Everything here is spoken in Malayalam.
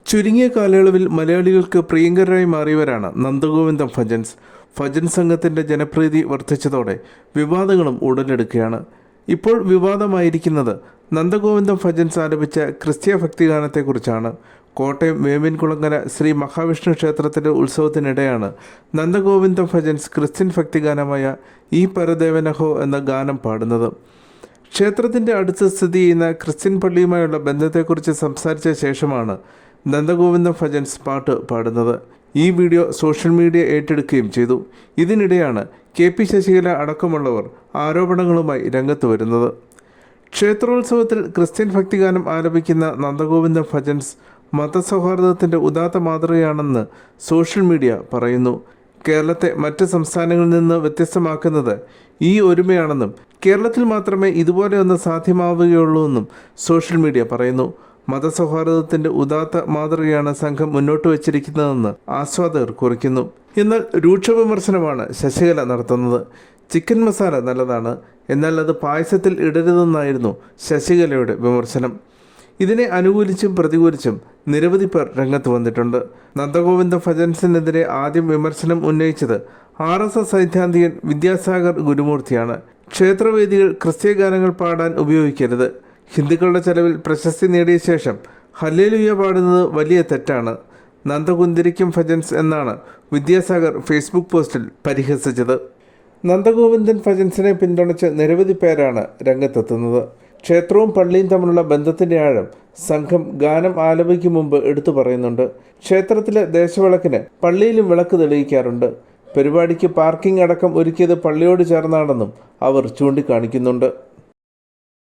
ചുരുങ്ങിയ കാലയളവിൽ മലയാളികൾക്ക് പ്രിയങ്കരായി മാറിയവരാണ് നന്ദഗോവിന്ദം ഭജൻസ്. ഭജൻ സംഘത്തിൻ്റെ ജനപ്രീതി വർദ്ധിച്ചതോടെ വിവാദങ്ങളും ഉടലെടുക്കുകയാണ്. ഇപ്പോൾ വിവാദമായിരിക്കുന്നത് നന്ദഗോവിന്ദം ഭജൻസ് ആലപിച്ച ക്രിസ്തീയ ഭക്തിഗാനത്തെക്കുറിച്ചാണ്. കോട്ടയം വേമ്പിൻകുളങ്ങര ശ്രീ മഹാവിഷ്ണു ക്ഷേത്രത്തിൻ്റെ ഉത്സവത്തിനിടെയാണ് നന്ദഗോവിന്ദം ഭജൻസ് ക്രിസ്ത്യൻ ഭക്തിഗാനമായ ഈ പരദേവനഹോ എന്ന ഗാനം പാടുന്നത്. ക്ഷേത്രത്തിൻ്റെ അടുത്ത് സ്ഥിതി ചെയ്യുന്ന ക്രിസ്ത്യൻ പള്ളിയുമായുള്ള ബന്ധത്തെക്കുറിച്ച് സംസാരിച്ച ശേഷമാണ് നന്ദഗോവിന്ദം ഭജൻസ് പാട്ട് പാടുന്നത്. ഈ വീഡിയോ സോഷ്യൽ മീഡിയ ഏറ്റെടുക്കുകയും ചെയ്തു. ഇതിനിടെയാണ് KP ശശികല അടക്കമുള്ളവർ ആരോപണങ്ങളുമായി രംഗത്ത് വരുന്നത്. ക്ഷേത്രോത്സവത്തിൽ ക്രിസ്ത്യൻ ഭക്തിഗാനം ആലപിക്കുന്ന നന്ദഗോവിന്ദം ഭജൻസ് മതസൗഹാർദ്ദത്തിൻ്റെ ഉദാത്ത മാതൃകയാണെന്ന് സോഷ്യൽ മീഡിയ പറയുന്നു. കേരളത്തെ മറ്റ് സംസ്ഥാനങ്ങളിൽ നിന്ന് വ്യത്യസ്തമാക്കുന്നത് ഈ ഒരുമയാണെന്നും കേരളത്തിൽ മാത്രമേ ഇതുപോലെ ഒന്ന് സാധ്യമാവുകയുള്ളൂ എന്നും സോഷ്യൽ മീഡിയ പറയുന്നു. മതസൗഹാർദ്ദത്തിൻ്റെ ഉദാത്ത മാതൃകയാണ് സംഘം മുന്നോട്ട് വച്ചിരിക്കുന്നതെന്ന് ആസ്വാദകർ കുറിക്കുന്നു. എന്നാൽ രൂക്ഷ വിമർശനമാണ് ശശികല നടത്തുന്നത്. ചിക്കൻ മസാല നല്ലതാണ്, എന്നാൽ അത് പായസത്തിൽ ഇടരുതെന്നായിരുന്നു ശശികലയുടെ വിമർശനം. ഇതിനെ അനുകൂലിച്ചും പ്രതികൂലിച്ചും നിരവധി പേർ രംഗത്ത് വന്നിട്ടുണ്ട്. നന്ദഗോവിന്ദം ഭജൻസിനെതിരെ ആദ്യം വിമർശനം ഉന്നയിച്ചത് RSS സൈദ്ധാന്തികൻ വിദ്യാസാഗർ ഗുരുമൂർത്തിയാണ്. ക്ഷേത്രവേദികൾ ക്രിസ്തീയ ഗാനങ്ങൾ പാടാൻ ഉപയോഗിക്കരുത്. ഹിന്ദുക്കളുടെ ചെലവിൽ പ്രശസ്തി നേടിയ ശേഷം ഹല്ലേലൂയ പാടുന്നത് വലിയ തെറ്റാണ്. നന്ദകുന്തിരിക്കും ഭജൻസ് എന്നാണ് വിദ്യാസാഗർ ഫേസ്ബുക്ക് പോസ്റ്റിൽ പരിഹസിച്ചത്. നന്ദഗോവിന്ദൻ ഭജൻസിനെ പിന്തുണച്ച് നിരവധി പേരാണ് രംഗത്തെത്തുന്നത്. ക്ഷേത്രവും പള്ളിയും തമ്മിലുള്ള ബന്ധത്തിൻ്റെ ആഴം സംഘം ഗാനം ആലപിക്കും മുമ്പ് എടുത്തു പറയുന്നുണ്ട്. ക്ഷേത്രത്തിലെ ദേശവിളക്കിന് പള്ളിയിലും വിളക്ക് തെളിയിക്കാറുണ്ട്. പരിപാടിക്ക് പാർക്കിംഗ് അടക്കം ഒരുക്കിയത് പള്ളിയോട് ചേർന്നാണെന്നും അവർ ചൂണ്ടിക്കാണിക്കുന്നുണ്ട്.